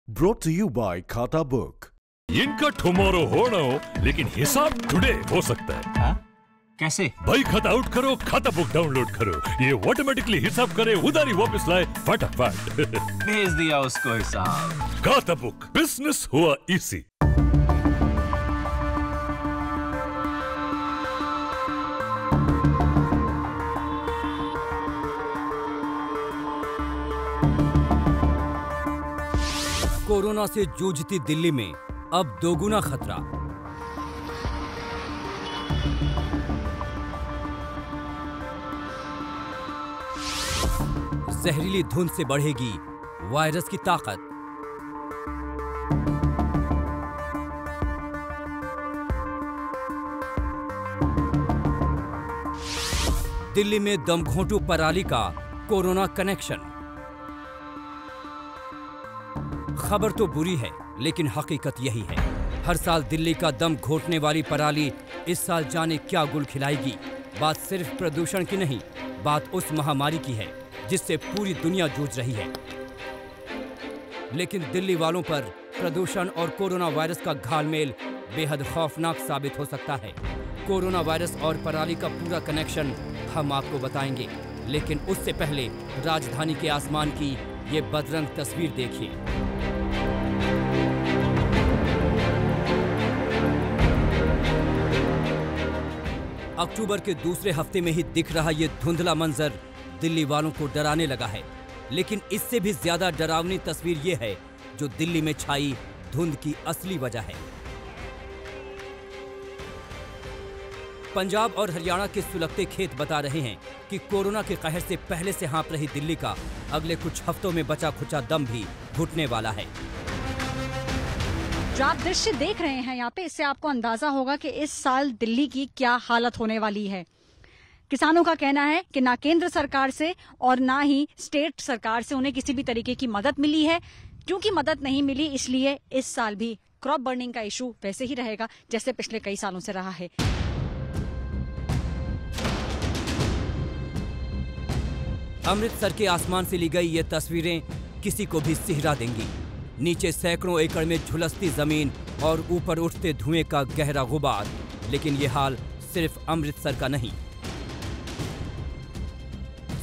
Brought to you by खाता book. इनका tomorrow होना हो लेकिन हिसाब टुडे हो सकता है। हाँ? कैसे? भाई खाता आउट करो, खाता बुक डाउनलोड करो, ये ऑटोमेटिकली हिसाब करे, उधारी वापस लाए फटाफट। भेज दिया उसको हिसाब। खाता बुक, बिजनेस हुआ इजी। कोरोना से जूझती दिल्ली में अब दोगुना खतरा। जहरीली धुंध से बढ़ेगी वायरस की ताकत। दिल्ली में दमघोंटू पराली का कोरोना कनेक्शन। खबर तो बुरी है लेकिन हकीकत यही है। हर साल दिल्ली का दम घोटने वाली पराली इस साल जाने क्या गुल खिलाएगी। बात सिर्फ प्रदूषण की नहीं, बात उस महामारी की है जिससे पूरी दुनिया जूझ रही है। लेकिन दिल्ली वालों पर प्रदूषण और कोरोना वायरस का घालमेल बेहद खौफनाक साबित हो सकता है। कोरोना वायरस और पराली का पूरा कनेक्शन हम आपको बताएंगे, लेकिन उससे पहले राजधानी के आसमान की ये बदरंग तस्वीर देखिए। अक्टूबर के दूसरे हफ्ते में ही दिख रहा ये धुंधला मंजर दिल्ली वालों को डराने लगा है। लेकिन इससे भी ज्यादा डरावनी तस्वीर ये है जो दिल्ली में छाई धुंध की असली वजह है। पंजाब और हरियाणा के सुलगते खेत बता रहे हैं कि कोरोना के कहर से पहले से हाँप रही दिल्ली का अगले कुछ हफ्तों में बचा खुचा दम भी घुटने वाला है। जो आप दृश्य देख रहे हैं यहाँ पे, इससे आपको अंदाजा होगा कि इस साल दिल्ली की क्या हालत होने वाली है। किसानों का कहना है कि ना केंद्र सरकार से और ना ही स्टेट सरकार से उन्हें किसी भी तरीके की मदद मिली है। क्योंकि मदद नहीं मिली, इसलिए इस साल भी क्रॉप बर्निंग का इशू वैसे ही रहेगा जैसे पिछले कई सालों से रहा है। अमृतसर के आसमान से ली गई ये तस्वीरें किसी को भी सिहरा देंगी। नीचे सैकड़ों एकड़ में झुलसती जमीन और ऊपर उठते धुएं का गहरा गुबार। लेकिन ये हाल सिर्फ अमृतसर का नहीं।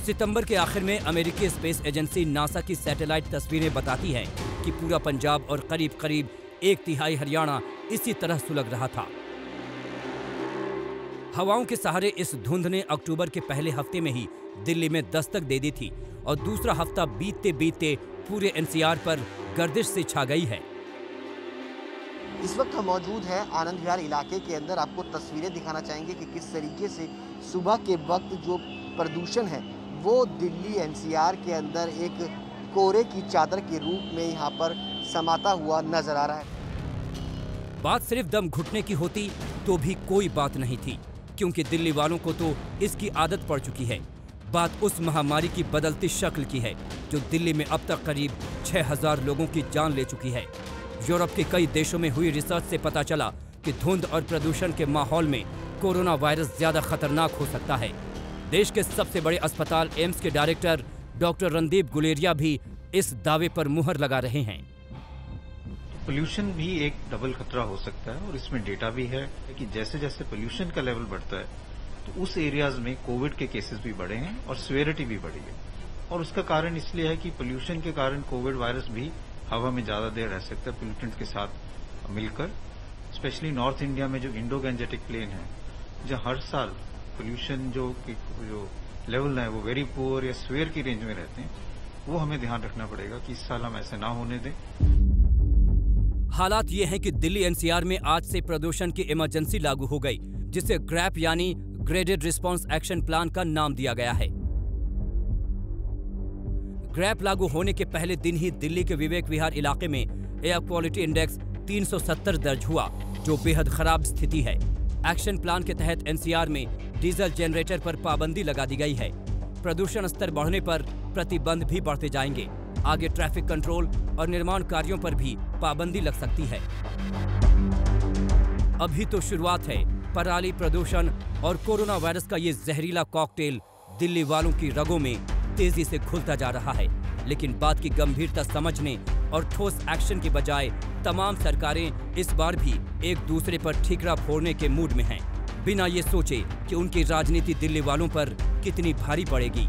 सितंबर के आखिर में अमेरिकी स्पेस एजेंसी नासा की सैटेलाइट तस्वीरें बताती हैं कि पूरा पंजाब और करीब करीब 1/3 हरियाणा इसी तरह सुलग रहा था। हवाओं के सहारे इस धुंध ने अक्टूबर के पहले हफ्ते में ही दिल्ली में दस्तक दे दी थी और दूसरा हफ्ता बीतते बीतते पूरे एनसीआर पर गर्दिश से छा गई है। इस वक्त हम मौजूद हैं आनंद विहार इलाके के अंदर। आपको तस्वीरें दिखाना चाहेंगे कि किस तरीके से सुबह के वक्त जो प्रदूषण है वो दिल्ली एनसीआर के अंदर एक कोहरे की चादर के रूप में यहाँ पर समाता हुआ नजर आ रहा है। बात सिर्फ दम घुटने की होती तो भी कोई बात नहीं थी, क्योंकि दिल्ली वालों को तो इसकी आदत पड़ चुकी है। बात उस महामारी की बदलती शक्ल की है जो दिल्ली में अब तक करीब 6000 लोगों की जान ले चुकी है। यूरोप के कई देशों में हुई रिसर्च से पता चला कि धुंध और प्रदूषण के माहौल में कोरोना वायरस ज्यादा खतरनाक हो सकता है। देश के सबसे बड़े अस्पताल एम्स के डायरेक्टर डॉक्टर रणदीप गुलेरिया भी इस दावे पर मुहर लगा रहे हैं। पोल्यूशन भी एक डबल खतरा हो सकता है और इसमें डेटा भी है कि जैसे जैसे पोल्यूशन का लेवल बढ़ता है तो उस एरियाज में कोविड के केसेस भी बढ़े हैं और सिवियरिटी भी बढ़ी है। और उसका कारण इसलिए है कि पोल्यूशन के कारण कोविड वायरस भी हवा में ज्यादा देर रह सकता है पोल्यूटेंट के साथ मिलकर। स्पेशली नॉर्थ इंडिया में जो इंडो गैंजेटिक प्लेन है, जहां हर साल पोल्यूशन जो लेवल है वो वेरी पुअर या स्वेयर की रेंज में रहते हैं, वो हमें ध्यान रखना पड़ेगा कि इस साल हम ऐसे ना होने दें। हालात ये हैं कि दिल्ली एनसीआर में आज से प्रदूषण की इमरजेंसी लागू हो गई, जिसे ग्रैप यानी ग्रेडेड रिस्पांस एक्शन प्लान का नाम दिया गया है। ग्रैप लागू होने के पहले दिन ही दिल्ली के विवेक विहार इलाके में एयर क्वालिटी इंडेक्स 370 दर्ज हुआ, जो बेहद खराब स्थिति है। एक्शन प्लान के तहत एनसीआर में डीजल जनरेटर पर पाबंदी लगा दी गई है। प्रदूषण स्तर बढ़ने पर प्रतिबंध भी बढ़ते जाएंगे। आगे ट्रैफिक कंट्रोल और निर्माण कार्यों पर भी पाबंदी लग सकती है। अभी तो शुरुआत है। पराली, प्रदूषण और कोरोना वायरस का ये जहरीला कॉकटेल दिल्ली वालों की रगों में तेजी से घुलता जा रहा है। लेकिन बात की गंभीरता समझने और ठोस एक्शन के बजाय तमाम सरकारें इस बार भी एक दूसरे पर ठीकरा फोड़ने के मूड में हैं, बिना ये सोचे कि उनकी राजनीति दिल्ली वालों पर कितनी भारी पड़ेगी।